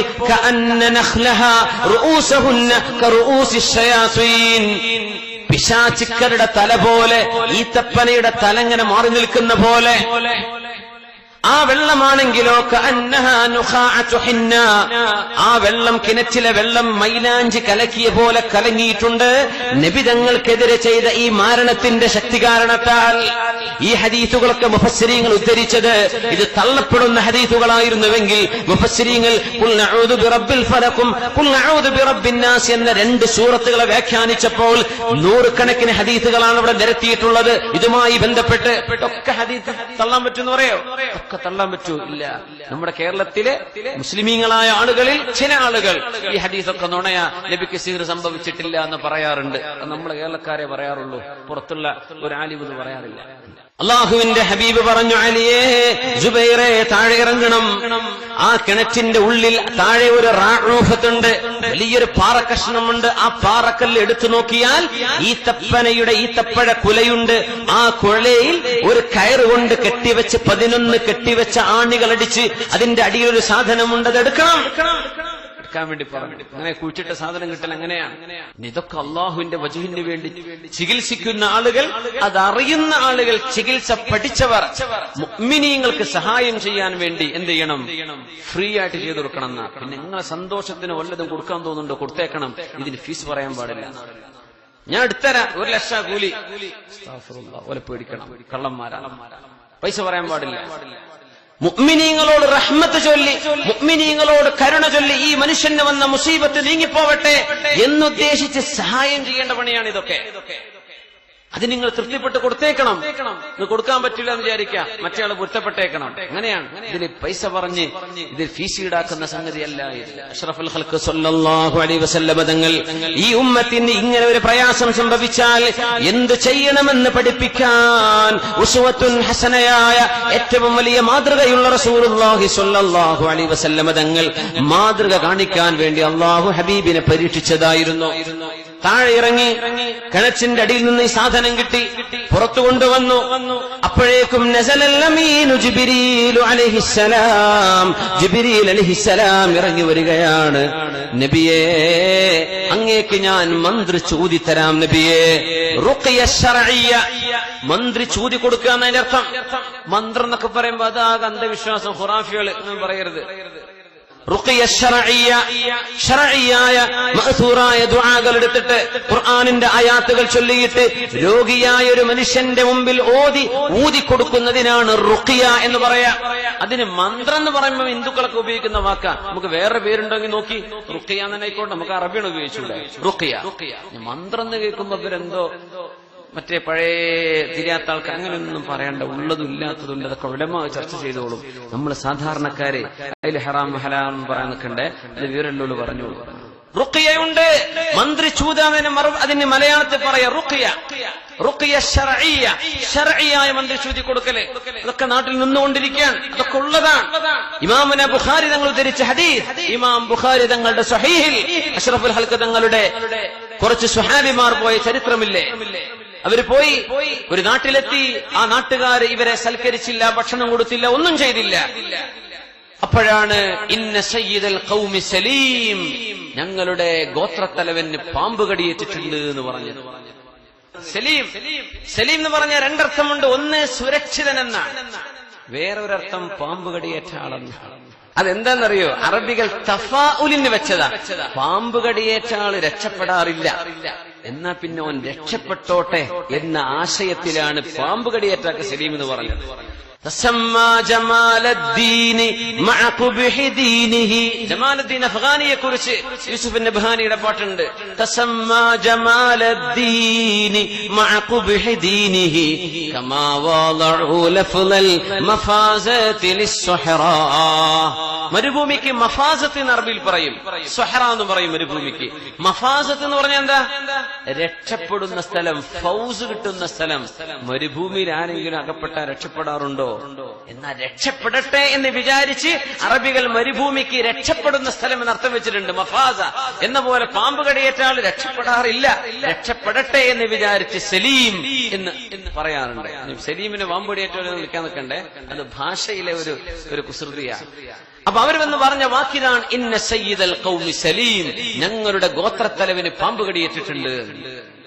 പിശാചിക്കരുടെ തല പോലെ, ഈത്തപ്പനയുടെ തലങ്ങനെ മാറി നിൽക്കുന്ന പോലെ. ആ വെള്ളമാണെങ്കിലോ ആ വെള്ളം, കിണറ്റിലെ വെള്ളം മൈലാഞ്ചി കലക്കിയ പോലെ കലങ്ങിയിട്ടുണ്ട്. നബിതങ്ങൾക്കെതിരെ ചെയ്ത ഈ മാരണത്തിന്റെ ശക്തി കാരണത്താൽ. ഈ ഹദീസുകളൊക്കെ മുഫസ്സിരീങ്ങൾ ഉദ്ധരിച്ചത് ഇത് തള്ളപ്പെടുന്ന ഹദീസുകളായിരുന്നുവെങ്കിൽ മുഫസ്സിരീങ്ങൾ ഖുൽ നഊദു ബിറബ്ബിൽ ഫലഖും ഖുൽ നഊദു ബിറബ്ബിൻ നാസ് എന്ന 2 സൂറത്തുകളെ വ്യാഖ്യാനിച്ചപ്പോൾ 100 കണക്കിന് ഹദീസുകളാണ് ഇവിടെ നിരത്തിയിട്ടുള്ളത്. ഇതുമായി ബന്ധപ്പെട്ട് ഒക്കെ ഹദീസ് തള്ളാൻ പറ്റുമെന്ന് പറയോ? ഒക്കെ തള്ളാൻ പറ്റൂ? ഇല്ല. നമ്മുടെ കേരളത്തിലെ മുസ്ലിമീങ്ങളായ ആളുകളിൽ ചില ആളുകൾ ഈ ഹദീസൊക്കെ നുണയാ, നബിക്ക് സിഹ്ർ സംഭവിച്ചിട്ടില്ല എന്ന് പറയാറുണ്ട്. നമ്മളെ കേരളക്കാരെ പറയാറുള്ളൂ, പുറത്തുള്ള ഒരു ആലിം എന്ന് പറയാറില്ല. അള്ളാഹുവിന്റെ ഹബീബ് പറഞ്ഞു, അലിയേ, ജുബൈറെ, താഴെ ഇറങ്ങണം. ആ കിണറ്റിന്റെ ഉള്ളിൽ താഴെ ഒരു റാഊഫത്തുണ്ട്, വലിയൊരു പാറക്കഷ്ണമുണ്ട്. ആ പാറക്കല്ല് എടുത്തു നോക്കിയാൽ ഈത്തപ്പഴ കുലയുണ്ട്. ആ കുലയിൽ ഒരു കയറുകൊണ്ട് കെട്ടിവെച്ച് 11 കെട്ടിവെച്ച ആണികളടിച്ച് അതിന്റെ അടിയിൽ ഒരു സാധനമുണ്ട്, അത് എടുക്കണം വേണ്ടി പറഞ്ഞു. അങ്ങനെ കുഴിച്ചിട്ട സാധനം കിട്ടൽ എങ്ങനെയാണ്? ഇതൊക്കെ അള്ളാഹുവിന്റെ വജഹിന് വേണ്ടി ചികിത്സിക്കുന്ന ആളുകൾ, അതറിയുന്ന ആളുകൾ, ചികിത്സ പഠിച്ചവർ മുഅ്മിനീങ്ങൾക്ക് സഹായം ചെയ്യാൻ വേണ്ടി എന്ത് ചെയ്യണം? ഫ്രീ ആയിട്ട് ചെയ്തു കൊടുക്കണം എന്നാ. പിന്നെ നിങ്ങളെ സന്തോഷത്തിന് വല്ലതും കൊടുക്കാൻ തോന്നുന്നുണ്ടോ? കൊടുത്തേക്കണം. ഇതിന് ഫീസ് പറയാൻ പാടില്ല. ഞാൻ എടുത്തരാ 1 ലക്ഷം കൂലി. ഓലെ പേടിക്കണം, കള്ളന്മാരാണ്. പൈസ പറയാൻ പാടില്ല. മുഅ്മിനീങ്ങളോട് റഹ്മത്ത് ചൊല്ലി, മുഅ്മിനീങ്ങളോട് കരുണ ചൊല്ലി, ഈ മനുഷ്യന് വന്ന മുസീബത്ത് നീങ്ങിപ്പോവട്ടെ എന്നുദ്ദേശിച്ച് സഹായം ചെയ്യേണ്ട പണിയാണ് ഇതൊക്കെ. അത് നിങ്ങൾ തൃപ്തിപ്പെട്ട് കൊടുത്തേക്കണം. ഇത് കൊടുക്കാൻ പറ്റില്ല എന്ന് വിചാരിക്കുക, മറ്റേ ആള് പൊരുത്തപ്പെട്ടേക്കണം. അങ്ങനെയാണ്. ഇതിൽ പൈസ പറഞ്ഞ് ഇതിൽ ഫീസ് ഈടാക്കുന്ന സംഗതിയല്ല ഇത്. അഷ്റഫുൽ ഖൽഖ് സ്വല്ലല്ലാഹു അലൈഹി വസല്ലം തങ്ങൾ ഈ ഉമ്മത്തിന് ഇങ്ങനെ ഒരു പ്രയാസം സംഭവിച്ചാൽ എന്ത് ചെയ്യണമെന്ന് പഠിപ്പിക്കാൻ ഉസ്വത്തുൻ ഹസനയായ ഏറ്റവും വലിയ മാതൃകയുള്ള റസൂലുള്ളാഹി സ്വല്ലല്ലാഹു അലൈഹി വസല്ലം തങ്ങൾ മാതൃക കാണിക്കാൻ വേണ്ടി അല്ലാഹു ഹബീബിനെ പരീക്ഷിച്ചതായിരുന്നു. താഴെ ഇറങ്ങി കിണറ്റിന്റെ അടിയിൽ നിന്ന് ഈ സാധനം കിട്ടി, പുറത്തു കൊണ്ടുവന്നു. അപ്പോഴേക്കും നസലൽ അമീനു ജിബ്രീലു അലൈഹിസ്സലാം, ജിബ്രീൽ അലൈഹിസ്സലാം ഇറങ്ങി വരികയാണ്. നബിയേ, അങ്ങേക്ക് ഞാൻ മന്ത്രി ചൂതി തരാം നബിയേ. റുഖിയ ശർഇയ്യ, മന്ത്രി ചൂതി കൊടുക്കുക എന്നതിന്റെ അർത്ഥം. മന്ത്രം എന്നൊക്കെ പറയുമ്പോ അതാകെ അന്ധവിശ്വാസം, ഖുറാഫികൾ എന്ന് പറയരുത്. റുഖിയ ശർഇയ്യ, ശർഇയ്യായ മഅ്സൂറായ ദുആകൾ എടുത്തിട്ട് ഖുർആനിന്റെ ആയാത്തുകൾ ചൊല്ലിയിട്ട് രോഗിയായ ഒരു മനുഷ്യന്റെ മുമ്പിൽ ഊതി കൊടുക്കുന്നതിനാണ് റുഖിയ എന്ന് പറയാ. അതിന് മന്ത്രം എന്ന് പറയുമ്പോൾ ഹിന്ദുക്കളൊക്കെ ഉപയോഗിക്കുന്ന വാക്കാ. നമുക്ക് വേറെ പേരുണ്ടെങ്കിൽ നോക്കി റുഖിയ എന്ന് ആയിക്കോട്ടെ, നമുക്ക് അറബിയാണ് ഉപയോഗിച്ചൂടെ റുഖിയ. മന്ത്രം എന്ന് കേൾക്കുമ്പോ ഇവരെന്തോ മറ്റേ പഴയ തിരിയാത്ത ആൾക്ക് അങ്ങനെയൊന്നും പറയണ്ട. ഉള്ളതും ഇല്ലാത്തതും അതൊക്കെ ഉലമാ ചർച്ച ചെയ്തോളും. നമ്മൾ സാധാരണക്കാരെ അതിൽ ഹറാം ഹലാം പറയാൻ നിൽക്കണ്ടേ, അത് വിവരല്ലോട് പറഞ്ഞോളൂ. റുഖിയയുണ്ട്, മന്ത്രി ചൂതാവിന് അതിന് മലയാളത്തിൽ പറയാ റുഖിയ. റുഖിയ ശർഇയ്യ, ശർഇയ്യായ മന്ത്രി ചൂതി കൊടുക്കല്. അതൊക്കെ നാട്ടിൽ നിന്നുകൊണ്ടിരിക്കുകയാണ്, അതൊക്കെ ഉള്ളതാണ്. ഇമാമുന ബുഖാരി തങ്ങൾ ഉദ്ധരിച്ച ഹദീസ്, ഇമാം ബുഖാരി തങ്ങളുടെ സ്വഹീഹിൽ അഷ്റഫുൽ ഖൽഖ് തങ്ങളുടെ കുറച്ച് സ്വഹാബിമാർ പോയ ചരിത്രമില്ലേ? അവര് പോയി ഒരു നാട്ടിലെത്തി. ആ നാട്ടുകാർ ഇവരെ സൽക്കരിച്ചില്ല, ഭക്ഷണം കൊടുത്തില്ല, ഒന്നും ചെയ്തില്ല. അപ്പോഴാണ് ഇന്ന സയ്യിദൽ ഖൗമി സലീം, ഞങ്ങളുടെ ഗോത്രത്തലവന് പാമ്പ് കടിയേറ്റിട്ടുണ്ട് എന്ന് പറഞ്ഞത്. സലീം, സലീം എന്ന് പറഞ്ഞ രണ്ടർത്ഥമുണ്ട്. ഒന്ന് സുരക്ഷിതനെന്നാണ്, വേറൊരർത്ഥം പാമ്പ് കടിയേറ്റ ആളെന്നാണ്. അതെന്താണെന്നറിയോ? അറബികൾ തഫാഉലിന് വെച്ചതാ. പാമ്പ് കടിയേറ്റ ആള് രക്ഷപ്പെടാറില്ല, എന്നാ പിന്നെ ഓൻ രക്ഷപ്പെട്ടോട്ടെ എന്ന ആശയത്തിലാണ് പാമ്പ് കടിയേറ്റാക്ക് സലീം എന്ന് പറഞ്ഞത്. ജമാലുദ്ദീൻ അഫ്ഗാനിയെ കുറിച്ച് യൂസുഫ് നബ്ഹാനിയുടെ പാട്ടുണ്ട്. മരുഭൂമിക്ക് മഫാസത്ത് എന്ന് അറബിയിൽ പറയും, സ്വഹറ എന്ന് പറയും മരുഭൂമിക്ക്. മഫാസത്ത് എന്ന് പറഞ്ഞാൽ എന്താ? രക്ഷപ്പെടുന്ന സ്ഥലം, ഫൗസ് കിട്ടുന്ന സ്ഥലം. മരുഭൂമിയിൽ ആരെങ്കിലും അകപ്പെട്ട രക്ഷപ്പെടാറുണ്ടോ? എന്നാൽ രക്ഷപ്പെടട്ടെ എന്ന് വിചാരിച്ച് അറബികൾ മരുഭൂമിക്ക് രക്ഷപ്പെടുന്ന സ്ഥലം എന്ന് അർത്ഥം വെച്ചിട്ടുണ്ട്, മഫാസ. എന്ന പോലെ പാമ്പ് കടിയേറ്റാൾ രക്ഷപ്പെടാറില്ല, രക്ഷപ്പെടട്ടെ എന്ന് വിചാരിച്ച് സലീം എന്ന് പറയാറുണ്ട്. സലീമിനെ പാമ്പ് കടിയേറ്റാൽ വിളിക്കാൻ നിൽക്കണ്ടേ, അത് ഭാഷയിലെ ഒരു കുസൃതിയാണ്. അപ്പൊ അവർ വന്ന് പറഞ്ഞ വാക്കിതാണ് ഇന്ന സയ്യിദൽ ഖൗമി സലീം, ഞങ്ങളുടെ ഗോത്രത്തലവന് പാമ്പ് കടിയേറ്റിട്ടുണ്ട്.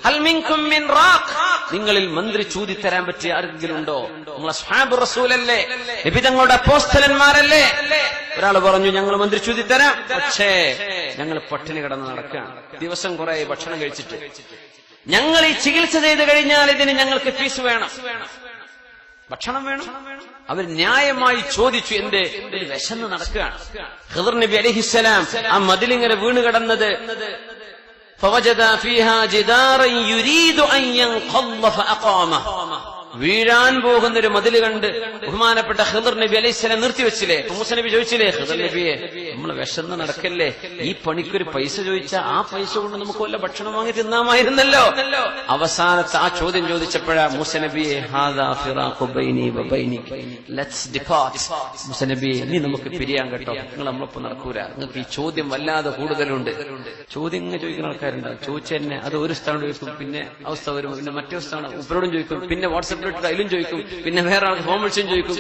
ഹൽ മിൻകും മിൻ റാഖ്, നിങ്ങളിൽ മന്ത്രി ചൂതി തരാൻ പറ്റിയ ആരെങ്കിലും ഉണ്ടോ? നമ്മൾ അസ്ഹാബ് റസൂലല്ലേ, നബി തങ്ങളുടെ അപ്പോസ്തലന്മാരല്ലേ? ഒരാൾ പറഞ്ഞു ഞങ്ങൾ മന്ത്രി ചൂതി തരാം, പക്ഷേ ഞങ്ങൾ പട്ടിണി കിടന്ന് നടക്കുകയാണ്, ദിവസം കുറെ ഭക്ഷണം കഴിച്ചിട്ട്. ഞങ്ങൾ ഈ ചികിത്സ ചെയ്ത് കഴിഞ്ഞാൽ ഇതിന് ഞങ്ങൾക്ക് ഫീസ് വേണം, ഭക്ഷണം വേണം. അവർ ന്യായമായി ചോദിച്ചു. എന്റെ വിശന്ന് നടക്കുകയാണ്. ഖിദ്ർ നബി അലൈഹിസ്സലാം ആ മതിലിങ്ങനെ വീണ് കിടന്നത്, فوجد فيها جدارا يريد أن ينقض فأقامه, വീഴാൻ പോകുന്നൊരു മതില് കണ്ട് ബഹുമാനപ്പെട്ട ഖിദ്ർ നബി അലൈഹിസ്സലാം നിർത്തിവെച്ചില്ലേ? മൂസ നബി ചോദിച്ചില്ലേ, ഖിദ്ർ നബിയെ നമ്മൾ വിശന്ന് നടക്കല്ലേ, ഈ പണിക്കൊരു പൈസ ചോദിച്ചാ ആ പൈസ കൊണ്ട് നമുക്ക് വല്ല ഭക്ഷണം വാങ്ങി തിന്നാമായിരുന്നല്ലോ. അവസാനത്തെ ആ ചോദ്യം ചോദിച്ചപ്പോഴാ മൂസ നബിയെ ഹാദാ ഫിറാഖു ബൈനി വബൈനിക ലെറ്റ്സ് ഡിപ്പാർട്ട്, മൂസ നബിയെ ഇനി നമുക്ക് പിരിയാൻ കേട്ടോ, നിങ്ങൾ നമ്മളൊപ്പം നടക്കൂല, നിങ്ങൾക്ക് ഈ ചോദ്യം വല്ലാതെ കൂടുതലുണ്ട്. ചോദ്യം ഇങ്ങനെ ചോദിക്കുന്ന ആൾക്കാരുണ്ടാവും. ചോദിച്ചെന്നെ അത് ഒരു സ്ഥലം ചോദിക്കും, പിന്നെ അവസ്ഥ വരും, പിന്നെ മറ്റേ സ്ഥലം ഉപ്പരോടും ചോദിക്കും, പിന്നെ വാട്സപ്പ് അതിലും ചോദിക്കും, പിന്നെ വേറെ ആൾക്ക് ഫോൺ വിളിച്ചും ചോദിക്കും,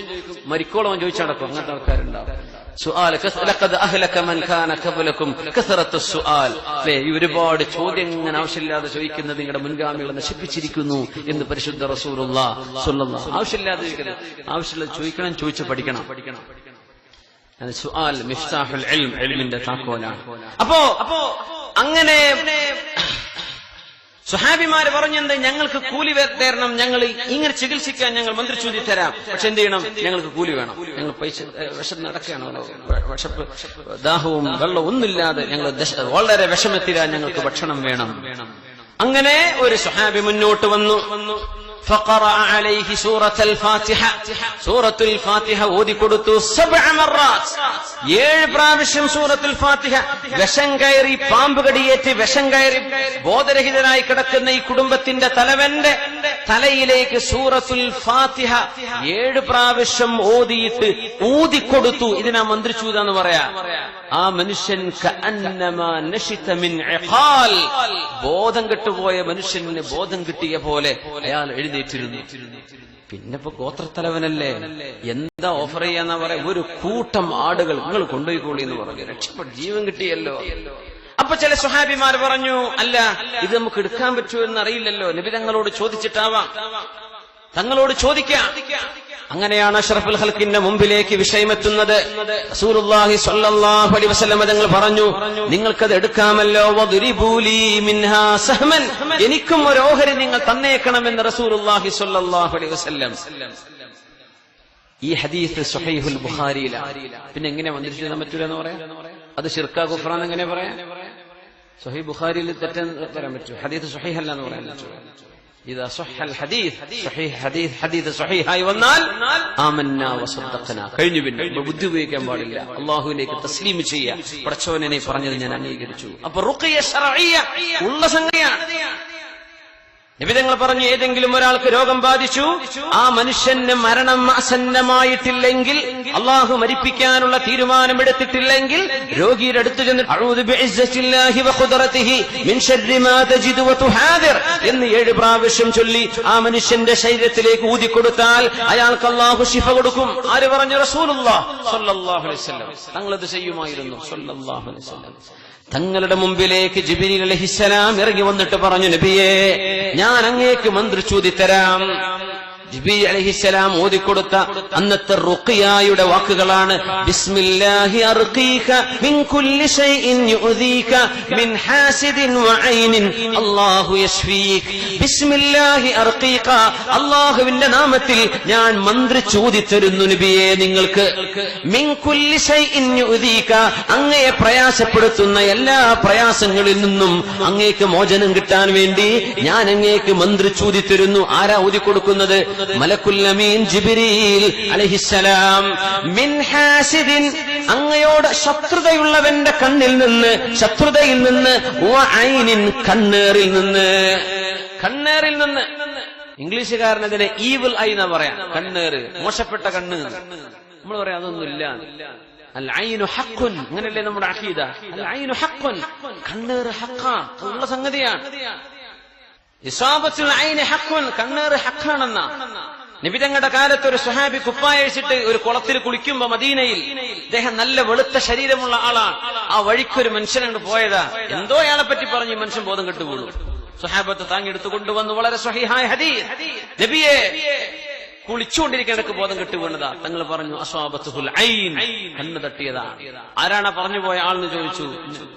മരിക്കോളം ചോദിച്ചു നടക്കും. അങ്ങനത്തെ ആൾക്കാരുണ്ടാവും. ഒരുപാട് ചോദ്യം ഇങ്ങനെ ആവശ്യമില്ലാതെ ചോദിക്കുന്നത് നിങ്ങളുടെ മുൻഗാമികളെ നശിപ്പിച്ചിരിക്കുന്നു എന്ന് പരിശുദ്ധ റസൂലുള്ളാഹി സ്വല്ലല്ലാഹു അലൈഹി വസല്ലം. ആവശ്യമില്ലാതെ ചോദിക്കരുത്, ആവശ്യമുള്ളത് ചോദിക്കണം, ചോദിച്ച് പഠിക്കണം. സുആൽ മിഫ്താഹുൽ ഇൽം, ഇൽമിന്റെ താക്കോലാണ്. അപ്പോ അങ്ങനെ സുഹാബിമാര് പറഞ്ഞെന്ത്, ഞങ്ങൾക്ക് കൂലി തരണം, ഞങ്ങൾ ഇങ്ങനെ ചികിത്സിക്കാൻ ഞങ്ങൾ മന്ത്രി ചൂതി തരാം, പക്ഷെ എന്ത് ചെയ്യണം, ഞങ്ങൾക്ക് കൂലി വേണം. ഞങ്ങൾ പൈസ വിശപ്പ് നടക്കുകയാണ്, വിശപ്പ് ദാഹവും വെള്ളവും ഒന്നുമില്ലാതെ ഞങ്ങൾ വളരെ വിഷമത്തിലാ, ഞങ്ങൾക്ക് ഭക്ഷണം വേണം. അങ്ങനെ ഒരു സ്വഹാബി മുന്നോട്ട് വന്നു. فقرأ عليه سورة الفاتحة സൂറത്തുൽ ഫാത്തിഹ ഓതി കൊടുത്തു 7 മറات 7 പ്രാവശ്യം സൂറത്തുൽ ഫാത്തിഹ. വിഷം കയറി, പാമ്പ് കടിയേറ്റ് വിഷം കയറി ബോധരഹിതനായി കിടക്കുന്ന ഈ കുടുംബത്തിന്റെ തലവന്റെ തലയിലേക്ക് സൂറത്തുൽ ഫാത്തിഹ 7 പ്രാവശ്യം ഓതിയിട്ട് ഊതിക്കൊടുത്തു. ഇതിനാ മന്ത്രിച്ചൂത എന്ന് പറയാ. ആ മനുഷ്യൻ കഅന്നമാ നശിത മിൻ ഇഖാൽ, ബോധം കെട്ടുപോയ മനുഷ്യന് ബോധം കിട്ടിയ പോലെ അയാൾ എഴുന്നേറ്റിരുന്നു. പിന്നെ ഇപ്പൊ ഗോത്രത്തലവനല്ലേ, എന്താ ഓഫർ ചെയ്യാന്നാ പറയാ, ഒരു കൂട്ടം ആടുകൾ നിങ്ങൾ കൊണ്ടുപോയിക്കോളി എന്ന് പറഞ്ഞു. രക്ഷപ്പെട്ടു, ജീവൻ കിട്ടിയല്ലോ. അപ്പൊ ചില സ്വഹാബിമാർ പറഞ്ഞു, അല്ല ഇത് നമുക്ക് എടുക്കാൻ പറ്റുമോ എന്ന് അറിയില്ലല്ലോ, നബി തങ്ങളോട് ചോദിച്ചിട്ടാവാം, തങ്ങളോട് ചോദിക്കാം. അങ്ങനെയാണ് അഷ്റഫുൽ ഖൽഖിന്റെ മുമ്പിലേക്ക് വിഷയമെത്തുന്നത്. റസൂലുള്ളാഹി സ്വല്ലല്ലാഹു അലൈഹി വസല്ലം തങ്ങൾ പറഞ്ഞു, നിങ്ങൾക്കത് എടുക്കാമല്ലോ, വദ്രിബൂ ലീ മിൻഹാ സഹ്മൻ, എനിക്കും ഒരു ഓഹരി നിങ്ങൾ തന്നേക്കണമെന്ന് റസൂലുള്ളാഹി സ്വല്ലല്ലാഹു അലൈഹി വസല്ലം. ഈ ഹദീസ് സ്വഹീഹുൽ ബുഖാരിയിലാണ്. പിന്നെ എങ്ങനെ വന്നിരിക്കാൻ പറ്റൂല എന്ന് പറയാം? അത് ശിർക്കാ കുഫ്റാൻ എങ്ങനെ പറയാം? സ്വഹീഹ് ബുഖാരിയിൽ തെറ്റെന്ന് പറയാൻ പറ്റൂ, ഹദീസ് സ്വഹീഹ് അല്ല എന്ന് പറയാൻ പറ്റൂ. ഇദാ സഹൽ ഹദീസ് സ്വഹീഹ് ഹദീസ് സ്വഹീഹായി വന്നാൽ ആമന്നാ വസദ്ദഖനാ, കഴിഞ്ഞു. പിന്നെ ബുദ്ധി ഉപയോഗിക്കാൻ പാടില്ല, അല്ലാഹുവിലേക്ക് തസ്ലീം ചെയ്യുക. പടച്ചവനെ പറഞ്ഞത് ഞാൻ അംഗീകരിച്ചു. അപ്പൊ റുഖിയ ശർഇയ്യ ഉള്ള സംഗതിയാണ്. നബി തങ്ങൾ പറഞ്ഞു, ഏതെങ്കിലും ഒരാൾക്ക് രോഗം ബാധിച്ചു, ആ മനുഷ്യന് മരണം ആസന്നമായിട്ടില്ലെങ്കിൽ, അള്ളാഹു മരിപ്പിക്കാനുള്ള തീരുമാനമെടുത്തിട്ടില്ലെങ്കിൽ, രോഗിയുടെ അടുത്ത് ചെന്ന് അഊദു ബിഇസ്സത്തില്ലാഹി വഖുദ്റതിഹി മിൻ ശർരി മാ തജിദു വതുഹാദിർ എന്ന് 7 പ്രാവശ്യം ചൊല്ലി ആ മനുഷ്യന്റെ ശരീരത്തിലേക്ക് ഊതിക്കൊടുത്താൽ അയാൾക്ക് അള്ളാഹു ശിഫ കൊടുക്കും. ആര് പറഞ്ഞു? റസൂലുള്ളാഹി സ്വല്ലല്ലാഹു അലൈഹി വസല്ലം. തങ്ങളത് ചെയ്യുമായിരുന്നു സ്വല്ലല്ലാഹു അലൈഹി വസല്ലം. തങ്ങളുടെ മുമ്പിലേക്ക് ജിബ്രീൽ അലൈഹിസ്സലാം ഇറങ്ങി വന്നിട്ട് പറഞ്ഞു, നബിയേ, ഞാൻ അങ്ങേക്ക് മന്ത്രിച്ചൂതി തരാം. ജിബ്രീൽ അലൈഹിസ്സലാം ഓതിക്കൊടുത്ത അന്നത്തെ റുഖിയായുടെ വാക്കുകളാണ്, ബിസ്മില്ലാഹി അർഖീക മിൻ കുല്ലി ഷൈഇൻ യുഅദീക മിൻ ഹാസിദിൻ വഅൈനിൻ അല്ലാഹു യശ്ഫീക. ബിസ്മില്ലാഹി അർഖീക, അല്ലാഹുവിന്റെ നാമത്തിൽ ഞാൻ മന്ത്രിച്ചൂതി തരുന്നു നബിയേ നിങ്ങൾക്ക്. മിൻ കുല്ലി ഷൈഇൻ യുഅദീക, അങ്ങയെ പ്രയാസപ്പെടുത്തുന്ന എല്ലാ പ്രയാസങ്ങളിൽ നിന്നും അങ്ങേക്ക് മോചനം കിട്ടാൻ വേണ്ടി ഞാൻ അങ്ങേക്ക് മന്ത്രിച്ചൂതി തരുന്നു. ആരാ ഊതിക്കൊടുക്കുന്നത്? മലക്കുൽ അമീൻ ജിബ്രീൽ അലൈഹിസ്സലാം. മിൻ ഹാസിദിൻ, അങ്ങയോട് ശത്രുതയുള്ളവന്റെ കണ്ണിൽ നിന്ന്, ശത്രുതയിൽ നിന്ന്, വഅൈനിൻ, കണ്ണേറിൽ നിന്ന്. കണ്ണേറിൽ നിന്ന്, ഇംഗ്ലീഷുകാരനതിനെ ഈവിൾ ഐ എന്നാ പറയാം. കണ്ണേറ്, മോശപ്പെട്ട കണ്ണ്. നമ്മൾ പറയാം അതൊന്നുമില്ല. അൽ ഐനു ഹഖ്ഖുൻ, അങ്ങനെയല്ലേ നമ്മുടെ അഖീദ. അൽ ഐനു ഹഖ്ഖുൻ, കണ്ണേറ് ഹഖ്ഖാണ്, ഉള്ള സംഗതിയാണ്. ഇസാബത്തുൽ ഐനി ഹഖ്ഖുൻ, കണ്ണേറ് ഹഖ്ഖാണെന്ന. നബി തങ്ങളുടെ കാലത്ത് ഒരു സ്വഹാബി കുപ്പായ അഴിച്ചിട്ട് ഒരു കുളത്തിൽ കുളിക്കുമ്പോ മദീനയിൽ, അദ്ദേഹം നല്ല വെളുത്ത ശരീരമുള്ള ആളാണ്. ആ വഴിക്കൊരു മനുഷ്യനങ്ങോട്ട് പോയതാ, എന്തോ അയാളെ പറ്റി പറഞ്ഞു, ഈ മനുഷ്യൻ ബോധം കെട്ടു വീണു. സ്വഹാബത്ത് താങ്ങിയെടുത്ത് കൊണ്ടുവന്നു. വളരെ സ്വഹീഹായ ഹദീസ്. നബിയെ കുളിച്ചുകൊണ്ടിരിക്കേണ്ടക്ക് ബോധം കെട്ടു വീണതാ. തങ്ങൾ പറഞ്ഞു, അസ്വാബത്തുൽ ഐൻ, കണ്ണ് തട്ടിയതാണ്. ആരാണ് പറഞ്ഞു പോയ ആളെന്ന് ചോദിച്ചു.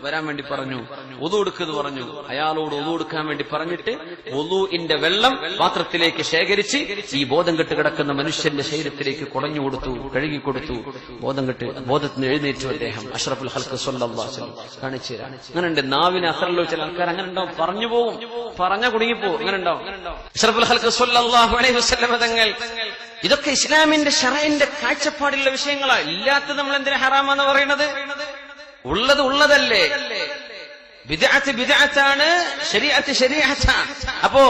വരാൻ വേണ്ടി പറഞ്ഞു. ഒതു എടുക്കെന്ന് പറഞ്ഞു. അയാളോട് ഒതു എടുക്കാൻ വേണ്ടി പറഞ്ഞിട്ട് ഒതുവിന്റെ വെള്ളം പാത്രത്തിലേക്ക് ശേഖരിച്ച് ഈ ബോധം കെട്ട് കിടക്കുന്ന മനുഷ്യന്റെ ശരീരത്തിലേക്ക് കുടഞ്ഞു കൊടുത്തു, കഴുകിക്കൊടുത്തു. ബോധം കെട്ട് ബോധത്തിന് എഴുന്നേറ്റു അദ്ദേഹം. അഷ്റഫുൽ ഖൽഖ് സ്വല്ലല്ലാഹു അലൈഹി വസല്ലം കാണിച്ചു തരാം. അങ്ങനെ ഉണ്ട്. നാവിന് അസറുള്ള ചില ആൾക്കാർ അങ്ങനെ ഉണ്ടാവും, പറഞ്ഞു പോവും, പറഞ്ഞ കുടുങ്ങിപ്പോവും. അങ്ങനെ ഉണ്ടാവും. അഷ്റഫുൽ ഖൽഖ് സ്വല്ലല്ലാഹു അലൈഹി വസല്ലം തങ്ങൾ, ഇതൊക്കെ ഇസ്ലാമിന്റെ ശറഇന്റെ കാഴ്ചപ്പാടുള്ള വിഷയങ്ങളാ. ഇല്ലാത്തത് നമ്മൾ എന്തിനാ ഹറാമെന്ന് പറയുന്നത്? ഉള്ളത് ഉള്ളതല്ലേ. ബിദ്അത്ത് ബിദ്അത്താണ്, ശരീഅത്ത് ശരീഅത്താണ്. അപ്പോ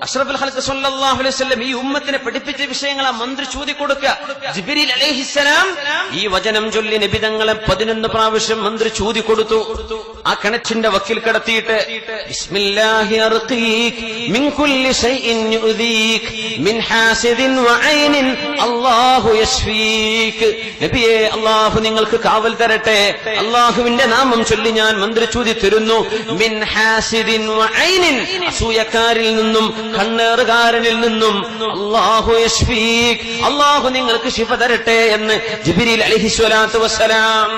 അഷ്റഫുൽ ഖൽഖ് സ്വല്ലല്ലാഹു അലൈഹി വസല്ലം ഈ ഉമ്മത്തിനെ പഠിപ്പിച്ച വിഷയങ്ങളാ മന്ത്രി ചൂതി കൊടുക്കുക. ജിബ്രീൽ അലൈഹിസ്സലാം ഈ വചനം ചൊല്ലി നബി തങ്ങളെ 11 പ്രാവശ്യം മന്ത്രി ചൂതി കൊടുത്തു. ആ കിണറ്റിന്റെ വക്കിൽ കിടത്തിയിട്ട് ബിസ്മില്ലാഹി അർഖീക് മിൻ കുല്ലി ഷൈഇൻ യുഅദീക് മിൻ ഹാസിദിൻ വഅൈനിൻ അല്ലാഹു യശ്ഫീക്. നബിയേ, അല്ലാഹു നിങ്ങൾക്ക് കാവൽ തരട്ടെ. അല്ലാഹുവിന്റെ നാമം ചൊല്ലി ഞാൻ മന്ത്രി ചൂതി തരുന്നു. മിൻ ഹാസിദിൻ വഅൈനിൻ, അസൂയക്കാരിൽ നിന്നും കണ്ണേറുകാരനിൽ നിന്നും. അല്ലാഹു യശ്ഫീക്, അല്ലാഹു നിങ്ങൾക്ക് ശിഫ തരട്ടെ എന്ന് ജിബ്രീൽ അലൈഹിസ്സലാത്തു വസ്സലാം.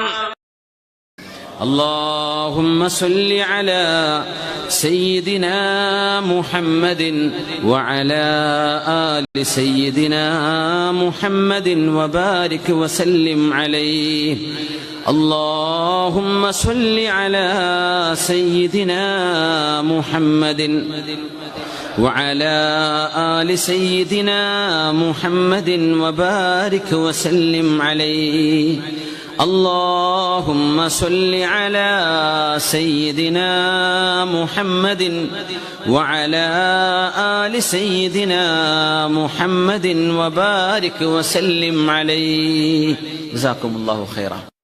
اللهم صل على سيدنا محمد وعلى آل سيدنا محمد وبارك وسلم عليه. اللهم صل على سيدنا محمد وعلى آل سيدنا محمد وبارك وسلم عليه. اللهم صل على سيدنا محمد وعلى آل سيدنا محمد وبارك وسلم عليه. جزاكم الله خيرا.